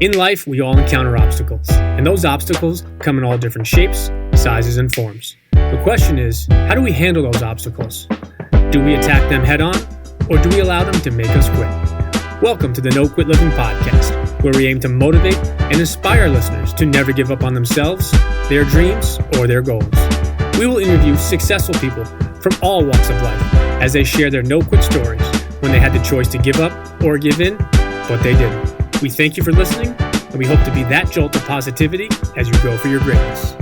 In life, we all encounter obstacles, and those obstacles come in all different shapes, sizes, and forms. The question is, how do we handle those obstacles? Do we attack them head on, or do we allow them to make us quit? Welcome to the No Quit Living podcast, where we aim to motivate and inspire listeners to never give up on themselves, their dreams, or their goals. We will interview successful people from all walks of life as they share their no-quit stories when they had the choice to give up or give in, but they didn't. We thank you for listening, and we hope to be that jolt of positivity as you go for your greatness.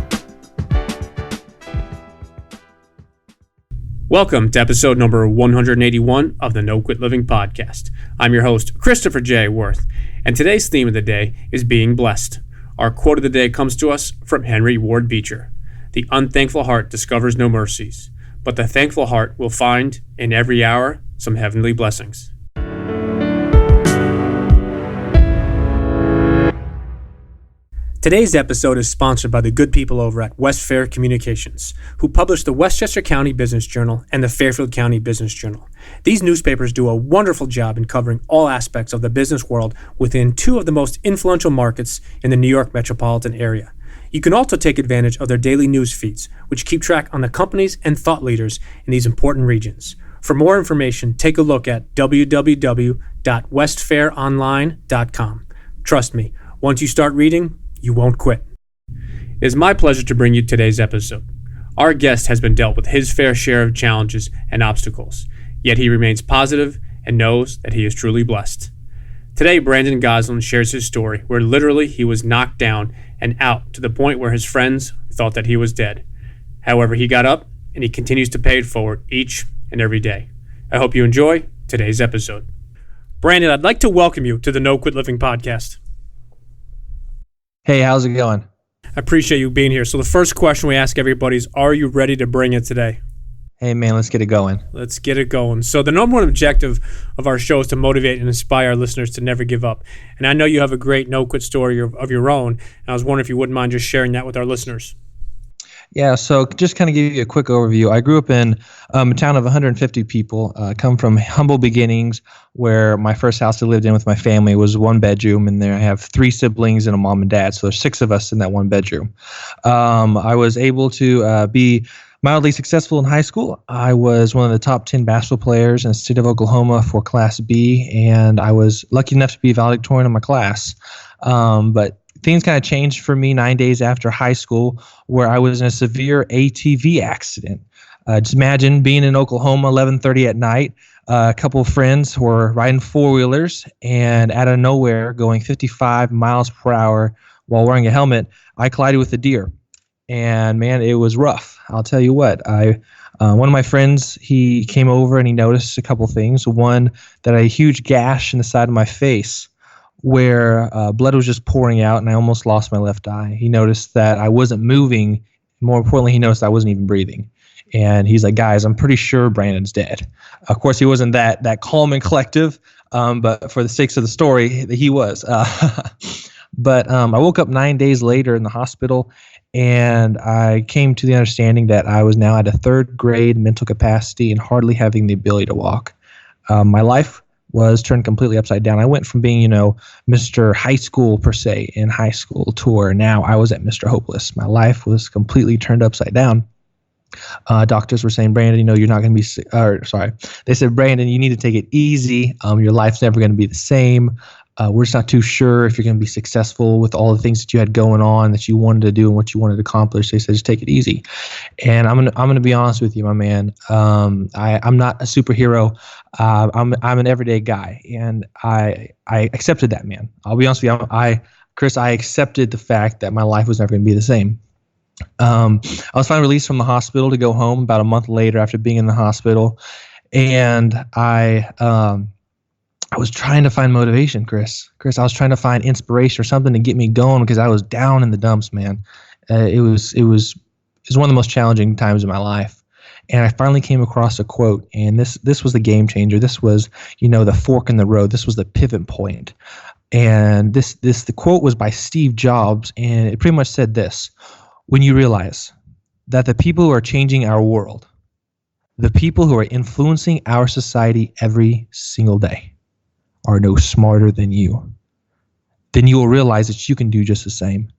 Welcome to episode number 181 of the No Quit Living podcast. I'm your host, Christopher J. Worth, and today's theme of the day is being blessed. Our quote of the day comes to us from Henry Ward Beecher. The unthankful heart discovers no mercies, but the thankful heart will find in every hour some heavenly blessings. Today's episode is sponsored by the good people over at West Fair Communications, who publish the Westchester County Business Journal and the Fairfield County Business Journal. These newspapers do a wonderful job in covering all aspects of the business world within two of the most influential markets in the New York metropolitan area. You can also take advantage of their daily news feeds, which keep track on the companies and thought leaders in these important regions. For more information, take a look at www.westfaironline.com. Trust me, once you start reading, you won't quit. It is my pleasure to bring you today's episode. Our guest has been dealt with his fair share of challenges and obstacles, yet he remains positive and knows that he is truly blessed. Today, Brandon Gosselin shares his story where literally he was knocked down and out to the point where his friends thought that he was dead. However, he got up and he continues to pay it forward each and every day. I hope you enjoy today's episode. Brandon, I'd like to welcome you to the No Quit Living podcast. Hey, how's it going? I appreciate you being here. So the first question we ask everybody is, are you ready to bring it today? Hey, man, let's get it going. Let's get it going. So the number one objective of our show is to motivate and inspire our listeners to never give up. And I know you have a great no-quit story of your own. And I was wondering if you wouldn't mind just sharing that with our listeners. Yeah, so just kind of give you a quick overview. I grew up in a town of 150 people, come from humble beginnings where my first house I lived in with my family was one bedroom, and there I have three siblings and a mom and dad, so there's six of us in that one bedroom. I was able to be mildly successful in high school. I was one of the top 10 basketball players in the state of Oklahoma for Class B, and I was lucky enough to be valedictorian in my class. But things kind of changed for me 9 days after high school, where I was in a severe ATV accident. Just imagine being in Oklahoma, 11:30 at night. A couple of friends were riding four-wheelers, and out of nowhere, going 55 miles per hour while wearing a helmet, I collided with a deer. And man, it was rough. I'll tell you what. One of my friends, he came over and he noticed a couple things. One, that I had a huge gash in the side of my face, where blood was just pouring out, and I almost lost my left eye. He noticed that I wasn't moving. More importantly, he noticed I wasn't even breathing. And he's like, guys, I'm pretty sure Brandon's dead. Of course, he wasn't that calm and collective, but for the sakes of the story, he was. But I woke up 9 days later in the hospital, and I came to the understanding that I was now at a third grade mental capacity and hardly having the ability to walk. My life was turned completely upside down. I went from being, Mr. High School per se in high school to where now I was at Mr. Hopeless. My life was completely turned upside down. Doctors were saying, Brandon, you're not going to be, they said, Brandon, you need to take it easy. Your life's never going to be the same. We're just not too sure if you're going to be successful with all the things that you had going on that you wanted to do and what you wanted to accomplish. They said, just take it easy. And I'm gonna be honest with you, my man. I'm not a superhero. I'm an everyday guy, and I accepted that, man. I'll be honest with you. Chris, I accepted the fact that my life was never going to be the same. I was finally released from the hospital to go home about a month later after being in the hospital, and I was trying to find motivation, Chris, I was trying to find inspiration or something to get me going because I was down in the dumps, man. It was one of the most challenging times of my life. And I finally came across a quote, and this was the game changer. This was, the fork in the road. This was the pivot point. And the quote was by Steve Jobs, and it pretty much said this: when you realize that the people who are changing our world, the people who are influencing our society every single day, are no smarter than you, then you will realize that you can do just the same.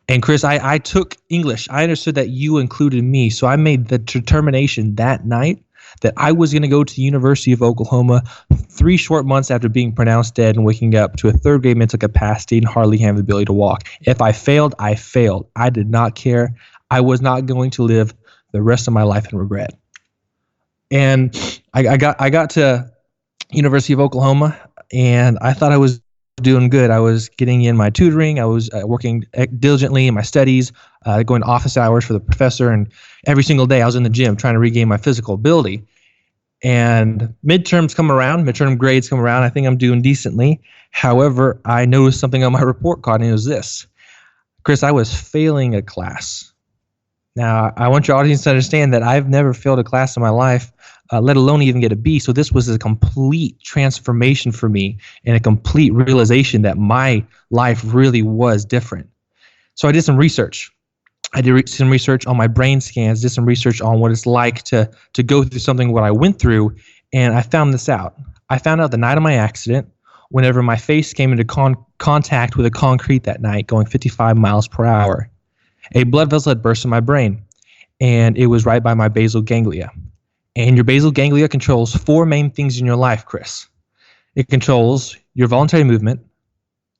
And Chris, I took English. I understood that you included me. So I made the determination that night that I was going to go to the University of Oklahoma 3 short months after being pronounced dead and waking up to a 3rd grade mental capacity and hardly having the ability to walk. If I failed, I failed. I did not care. I was not going to live the rest of my life in regret. And I got to University of Oklahoma, and I thought I was doing good. I was getting in my tutoring. I was working diligently in my studies, going to office hours for the professor, and every single day I was in the gym trying to regain my physical ability. And midterm grades come around. I think I'm doing decently. However, I noticed something on my report card, and it was this. Chris, I was failing a class. Now, I want your audience to understand that I've never failed a class in my life, let alone even get a B. So this was a complete transformation for me and a complete realization that my life really was different. So I did some research. I did some research on my brain scans, did some research on what it's like to go through something what I went through, and I found this out. I found out the night of my accident, whenever my face came into contact with the concrete that night, going 55 miles per hour, a blood vessel had burst in my brain, and it was right by my basal ganglia. And your basal ganglia controls 4 main things in your life, Chris. It controls your voluntary movement,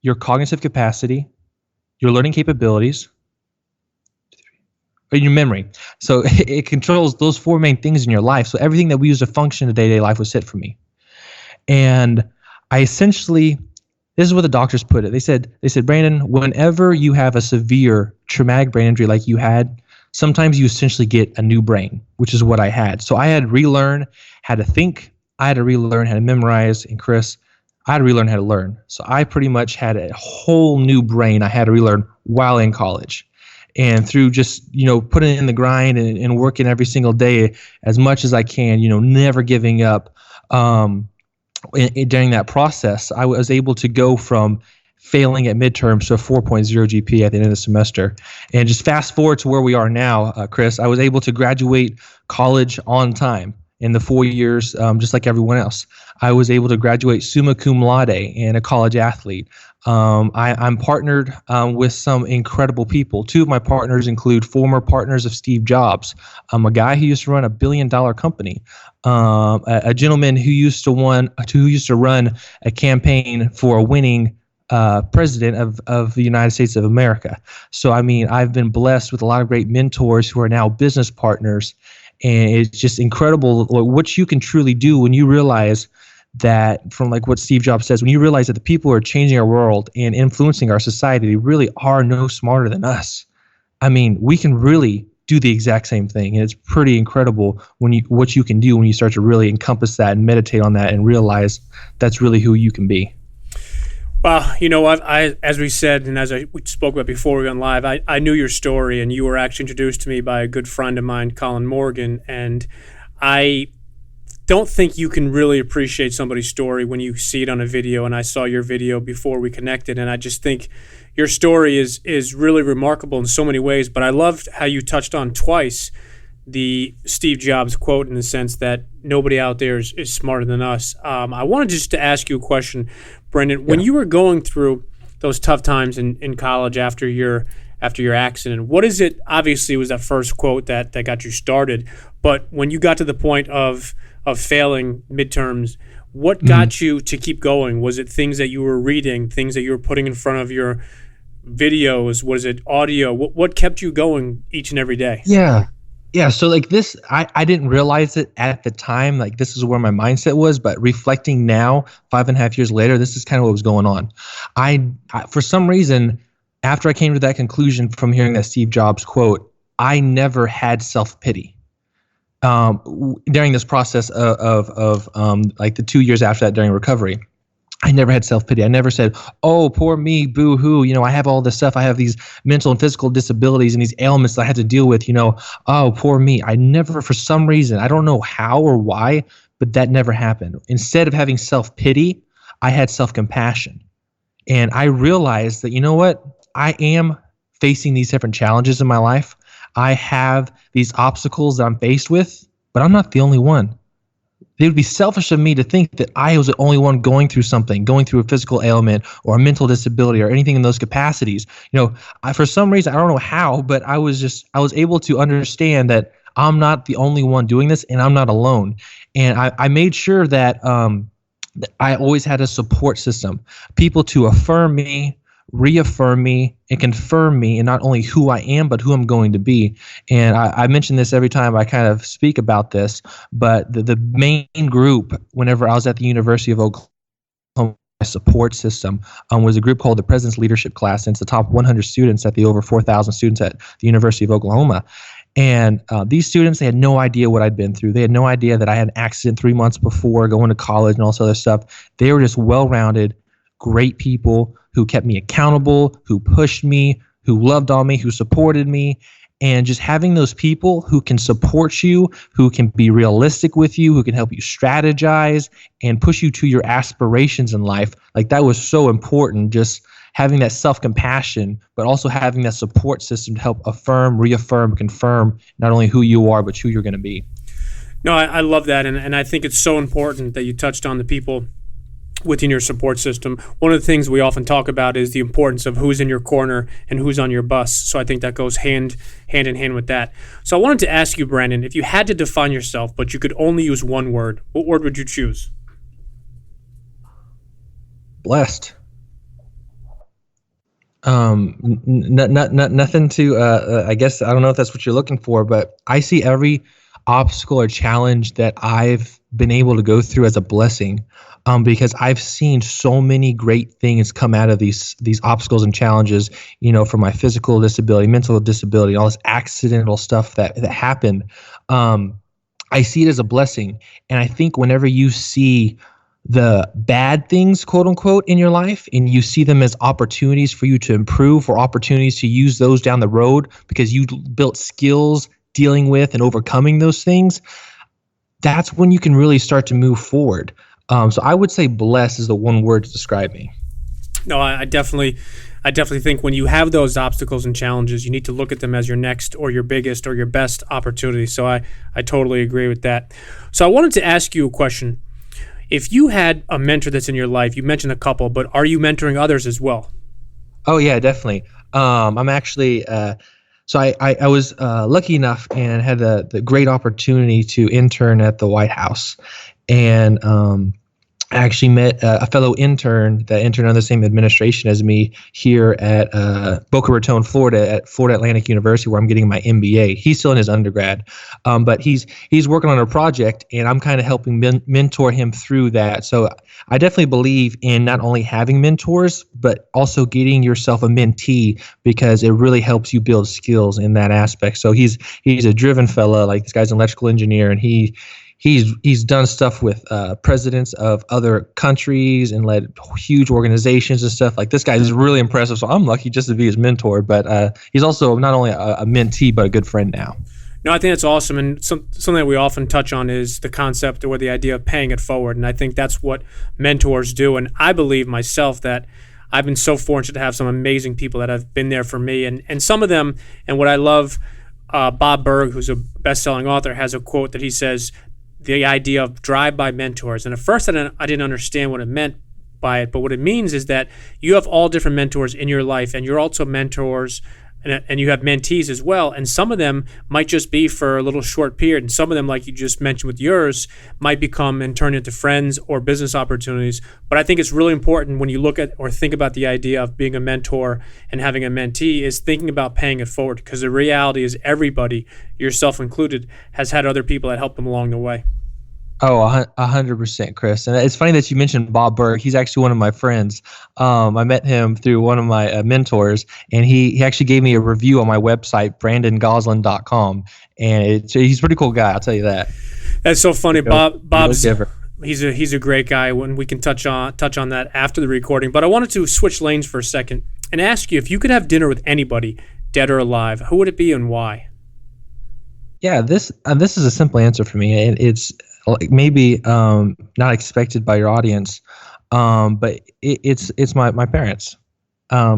your cognitive capacity, your learning capabilities, or your memory. So it controls those 4 main things in your life. So everything that we use to function in day-to-day life was hit for me. And I essentially, this is what the doctors put it. They said, Brandon, whenever you have a severe traumatic brain injury like you had, sometimes you essentially get a new brain, which is what I had. So I had to relearn how to think. I had to relearn how to memorize. And Chris, I had to relearn how to learn. So I pretty much had a whole new brain I had to relearn while in college. And through just, putting in the grind and working every single day as much as I can, never giving up, during that process, I was able to go from failing at midterms to a 4.0 GPA at the end of the semester. And just fast forward to where we are now, Chris, I was able to graduate college on time in the 4 years, just like everyone else. I was able to graduate summa cum laude and a college athlete. I'm partnered with some incredible people. 2 of my partners include former partners of Steve Jobs. A guy who used to run $1 billion company. A gentleman who used to run a campaign for a winning president of the United States of America. So, I've been blessed with a lot of great mentors who are now business partners. And it's just incredible what you can truly do when you realize that, from like what Steve Jobs says, when you realize that the people who are changing our world and influencing our society really are no smarter than us. We can really do the exact same thing. And it's pretty incredible what you can do when you start to really encompass that and meditate on that and realize that's really who you can be. Well, I as we said, and as we spoke about before we went live, I knew your story, and you were actually introduced to me by a good friend of mine, Colin Morgan, and I don't think you can really appreciate somebody's story when you see it on a video, and I saw your video before we connected, and I just think your story is really remarkable in so many ways, but I loved how you touched on twice the Steve Jobs quote in the sense that nobody out there is smarter than us. I wanted just to ask you a question, Brendan. When you were going through those tough times in college after your accident, what is it? Obviously, it was that first quote that got you started. But when you got to the point of failing midterms, what got you to keep going? Was it things that you were reading, things that you were putting in front of your videos? Was it audio? What kept you going each and every day? Yeah, so like this, I didn't realize it at the time, like this is where my mindset was, but reflecting now, 5.5 years later, this is kind of what was going on. I for some reason, after I came to that conclusion from hearing that Steve Jobs quote, I never had self-pity. During this process of like the 2 years after that during recovery, I never had self-pity. I never said, oh, poor me, boo-hoo, I have all this stuff. I have these mental and physical disabilities and these ailments that I had to deal with, oh, poor me. I never, for some reason, I don't know how or why, but that never happened. Instead of having self-pity, I had self-compassion. And I realized that, what? I am facing these different challenges in my life. I have these obstacles that I'm faced with, but I'm not the only one. It would be selfish of me to think that I was the only one going through something, going through a physical ailment or a mental disability or anything in those capacities. For some reason, I don't know how, but I was able to understand that I'm not the only one doing this and I'm not alone. And I made sure that I always had a support system, people to affirm me, reaffirm me, and confirm me, and not only who I am, but who I'm going to be. And I mention this every time I kind of speak about this, but the main group, whenever I was at the University of Oklahoma, my support system was a group called the President's Leadership Class, and it's the top 100 students at the over 4,000 students at the University of Oklahoma. And these students, they had no idea what I'd been through. They had no idea that I had an accident 3 months before going to college and all this other stuff. They were just well-rounded, great people who kept me accountable, who pushed me, who loved on me, who supported me. And just having those people who can support you, who can be realistic with you, who can help you strategize and push you to your aspirations in life, like that was so important. Just having that self-compassion, but also having that support system to help affirm, reaffirm, confirm not only who you are, but who you're going to be. No, I love that. And I think it's so important that you touched on the people within your support system. One of the things we often talk about is the importance of who's in your corner and who's on your bus. So I think that goes hand in hand with that. So I wanted to ask you, Brandon, if you had to define yourself, but you could only use one word, what word would you choose? Blessed. Nothing to, I guess, I don't know if that's what you're looking for, but I see every obstacle or challenge that I've been able to go through as a blessing, because I've seen so many great things come out of these obstacles and challenges, from my physical disability, mental disability, all this accidental stuff that happened. I see it as a blessing. And I think whenever you see the bad things, quote unquote, in your life, and you see them as opportunities for you to improve or opportunities to use those down the road because you built skills dealing with and overcoming those things, that's when you can really start to move forward. So I would say blessed is the one word to describe me. No, I definitely think when you have those obstacles and challenges, you need to look at them as your next or your biggest or your best opportunity. So I totally agree with that. So I wanted to ask you a question. If you had a mentor that's in your life, you mentioned a couple, but are you mentoring others as well? Oh, yeah, definitely. I'm actually so I was lucky enough and had the great opportunity to intern at the White House. And I actually met a fellow intern that interned on the same administration as me here at Boca Raton, Florida, at Florida Atlantic University, where I'm getting my MBA. He's still in his undergrad, but he's working on a project, and I'm kind of helping mentor him through that. So I definitely believe in not only having mentors, but also getting yourself a mentee, because it really helps you build skills in that aspect. So he's a driven fella. Like, this guy's an electrical engineer, and he's done stuff with presidents of other countries and led huge organizations and stuff. Like, this guy is really impressive. So I'm lucky just to be his mentor. But he's also not only a mentee, but a good friend now. No, I think that's awesome. And something that we often touch on is the concept or the idea of paying it forward. And I think that's what mentors do. And I believe myself that I've been so fortunate to have some amazing people that have been there for me. And some of them, and what I love, Bob Berg, who's a best-selling author, has a quote that he says, the idea of drive-by mentors. And at first I didn't understand what it meant by it, but what it means is that you have all different mentors in your life, and you're also mentors, and you have mentees as well. And some of them might just be for a little short period, and some of them, like you just mentioned with yours, might become and turn into friends or business opportunities. But I think it's really important when you look at or think about the idea of being a mentor and having a mentee is thinking about paying it forward, because the reality is everybody, yourself included, has had other people that help them along the way. Oh, 100%, Chris. And it's funny that you mentioned Bob Berg. He's actually one of my friends. I met him through one of my mentors, and he actually gave me a review on my website, brandongosselin.com. And he's a pretty cool guy, I'll tell you that. That's so funny. Bob's he's a great guy. When we can touch on that after the recording. But I wanted to switch lanes for a second and ask you, if you could have dinner with anybody, dead or alive, who would it be and why? Yeah, this is a simple answer for me. It's like maybe not expected by your audience, but it's my parents. I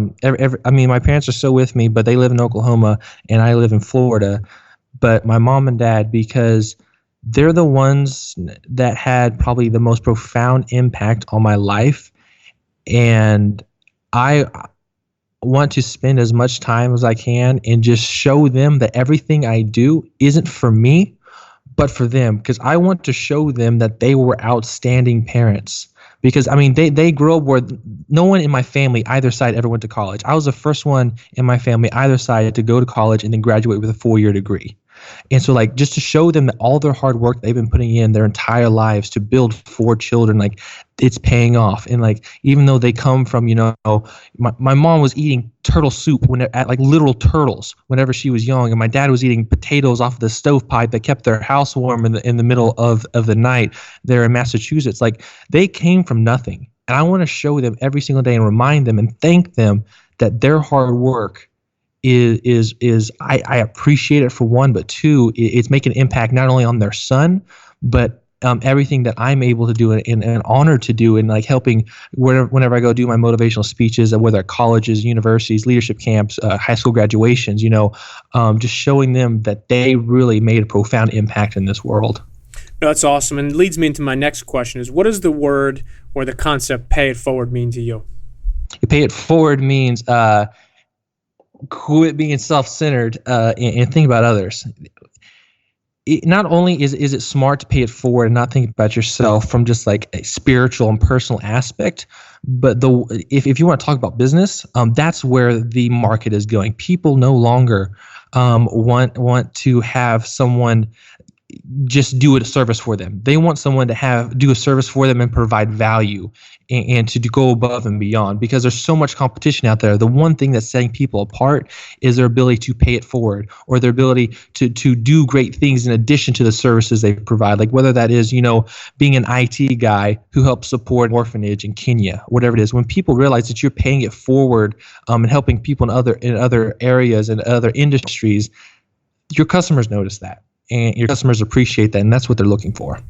mean, my parents are still with me, but they live in Oklahoma and I live in Florida. But my mom and dad, because they're the ones that had probably the most profound impact on my life. And I want to spend as much time as I can and just show them that everything I do isn't for me, but for them, because I want to show them that they were outstanding parents. Because I mean, they grew up where no one in my family either side ever went to college. I was the first one in my family either side to go to college and then graduate with a 4-year degree. And so, like, just to show them that all their hard work they've been putting in their entire lives to build 4 children, like, it's paying off. And like, even though they come from, my mom was eating turtle soup at like literal turtles whenever she was young, and my dad was eating potatoes off of the stovepipe that kept their house warm in the middle of the night there in Massachusetts. Like, they came from nothing, and I want to show them every single day and remind them and thank them that their hard work is I appreciate it, for one, but two, it's making an impact not only on their son, but everything that I'm able to do and honored to do, and like helping whenever I go do my motivational speeches, whether at colleges, universities, leadership camps, high school graduations, just showing them that they really made a profound impact in this world. No, that's awesome, and it leads me into my next question: is what does the word or the concept "pay it forward" mean to you? Pay it forward means quit being self-centered and think about others. Not only is it smart to pay it forward and not think about yourself from just like a spiritual and personal aspect, but if you want to talk about business, that's where the market is going. People no longer want to have someone just do a service for them. They want someone to do a service for them and provide value and to go above and beyond, because there's so much competition out there. The one thing that's setting people apart is their ability to pay it forward, or their ability to do great things in addition to the services they provide. Like whether that is, being an IT guy who helps support an orphanage in Kenya, whatever it is. When people realize that you're paying it forward and helping people in other areas and other industries, your customers notice that. And your customers appreciate that, and that's what they're looking for.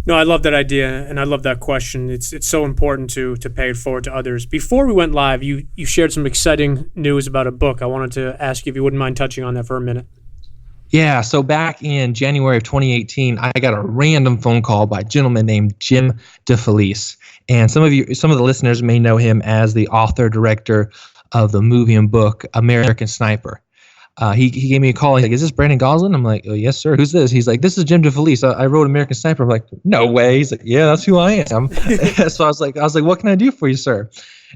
No, I love that idea, and I love that question. It's so important to pay it forward to others. Before we went live, you shared some exciting news about a book. I wanted to ask you if you wouldn't mind touching on that for a minute. Yeah, so back in January of 2018, I got a random phone call by a gentleman named Jim DeFelice. And some of the listeners may know him as the author, director of the movie and book American Sniper. He gave me a call. He's like, "Is this Brandon Gosselin?" I'm like, "Oh, yes, sir. Who's this?" He's like, "This is Jim DeFelice. I wrote American Sniper." I'm like, "No way." He's like, "Yeah, that's who I am." So I was like, "What can I do for you, sir?"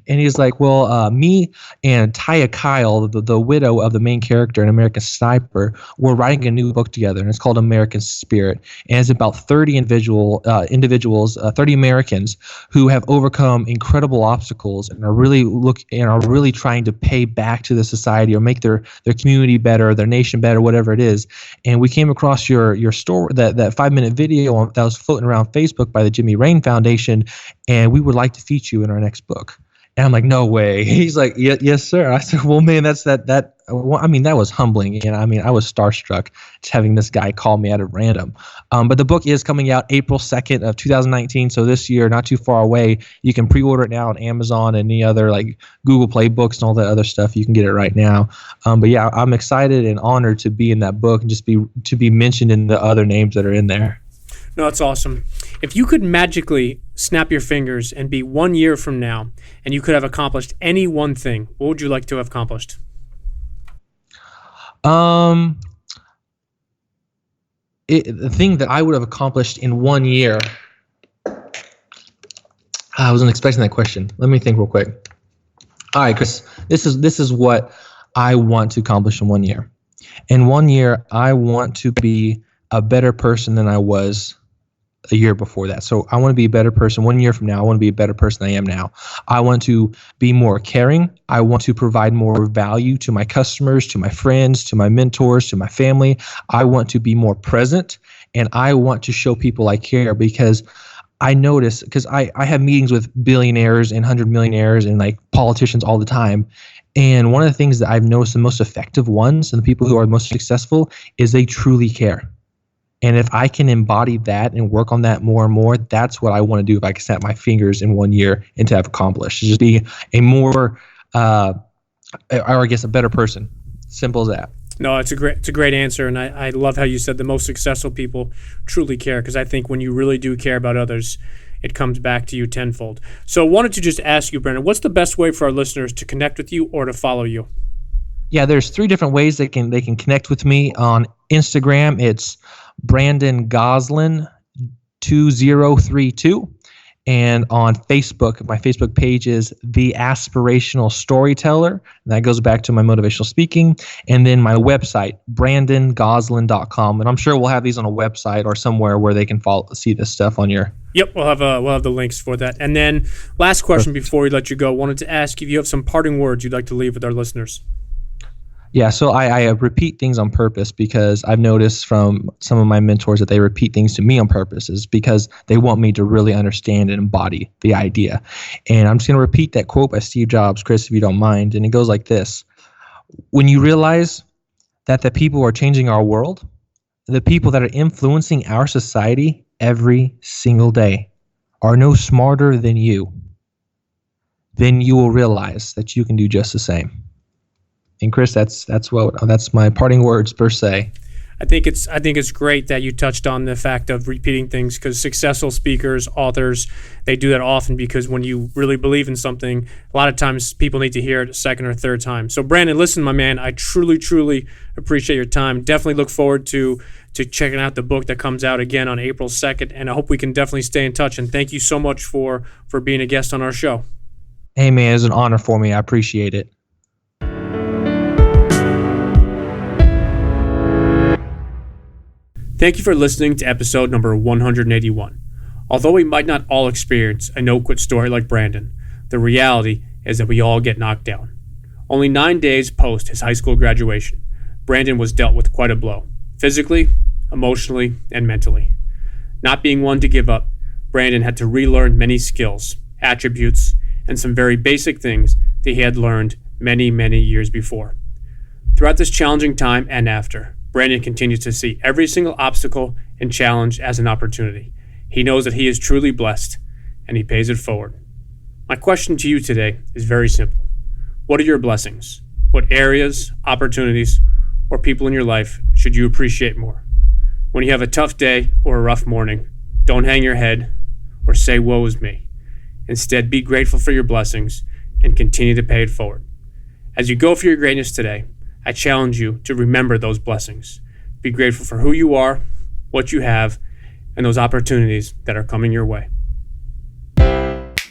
And he's like, "Well, me and Taya Kyle, the widow of the main character in American Sniper, we're writing a new book together, and it's called American Spirit. And it's about 30 individuals, 30 Americans who have overcome incredible obstacles and are really trying to pay back to the society or make their community better, their nation better, whatever it is. And we came across your story, that 5-minute video that was floating around Facebook by the Jimmy Rain Foundation, and we would like to feature you in our next book." And I'm like, "No way." He's like, "Yes, sir." I said, "Well, man, that was humbling. And I mean, I was starstruck just having this guy call me out at random. But the book is coming out April 2nd of 2019. So this year, not too far away. You can pre-order it now on Amazon and any other like Google Play Books and all that other stuff. You can get it right now. But yeah, I'm excited and honored to be in that book and just to be mentioned in the other names that are in there. No, that's awesome. If you could magically snap your fingers and be 1 year from now, and you could have accomplished any one thing, what would you like to have accomplished? The thing that I would have accomplished in 1 year. I wasn't expecting that question. Let me think real quick. All right, Chris, this is what I want to accomplish in 1 year. In 1 year, I want to be a better person than I was a year before that. So I want to be a better person 1 year from now. I want to be a better person than I am now. I want to be more caring. I want to provide more value to my customers, to my friends, to my mentors, to my family. I want to be more present, and I want to show people I care, because I notice, because I have meetings with billionaires and 100 millionaires and like politicians all the time. And one of the things that I've noticed the most effective ones and the people who are most successful is they truly care. And if I can embody that and work on that more and more, that's what I want to do if I can snap my fingers in 1 year and to have accomplished. Just be a more, or I guess a better person. Simple as that. No, it's a great answer, and I love how you said the most successful people truly care, because I think when you really do care about others, it comes back to you tenfold. So wanted to just ask you, Brandon, what's the best way for our listeners to connect with you or to follow you? Yeah, there's 3 different ways they can connect with me. On Instagram, it's Brandon Gosselin 2032. And on Facebook, my Facebook page is The Aspirational Storyteller. And that goes back to my motivational speaking. And then my website, brandongosselin.com. And I'm sure we'll have these on a website or somewhere where they can see this stuff on your... Yep, we'll have the links for that. And then last question before we let you go, wanted to ask if you have some parting words you'd like to leave with our listeners. Yeah, so I repeat things on purpose because I've noticed from some of my mentors that they repeat things to me on purpose is because they want me to really understand and embody the idea. And I'm just going to repeat that quote by Steve Jobs, Chris, if you don't mind. And it goes like this. When you realize that the people who are changing our world, the people that are influencing our society every single day are no smarter than you, then you will realize that you can do just the same. And Chris, that's my parting words per se. I think it's great that you touched on the fact of repeating things, because successful speakers, authors, they do that often, because when you really believe in something, a lot of times people need to hear it a second or third time. So Brandon, listen, my man, I truly appreciate your time. Definitely look forward to checking out the book that comes out again on April 2nd, and I hope we can definitely stay in touch. And thank you so much for being a guest on our show. Hey man, it's an honor for me. I appreciate it. Thank you for listening to episode number 181. Although we might not all experience a no-quit story like Brandon, the reality is that we all get knocked down. Only 9 days post his high school graduation, Brandon was dealt with quite a blow, physically, emotionally, and mentally. Not being one to give up, Brandon had to relearn many skills, attributes, and some very basic things that he had learned many years before. Throughout this challenging time and after, Brandon continues to see every single obstacle and challenge as an opportunity. He knows that he is truly blessed, and he pays it forward. My question to you today is very simple. What are your blessings? What areas, opportunities, or people in your life should you appreciate more? When you have a tough day or a rough morning, don't hang your head or say, woe is me. Instead, be grateful for your blessings and continue to pay it forward. As you go for your greatness today, I challenge you to remember those blessings. Be grateful for who you are, what you have, and those opportunities that are coming your way.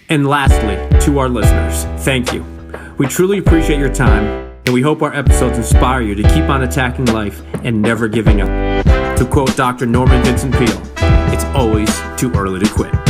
And lastly, to our listeners, thank you. We truly appreciate your time, and we hope our episodes inspire you to keep on attacking life and never giving up. To quote Dr. Norman Vincent Peale, it's always too early to quit.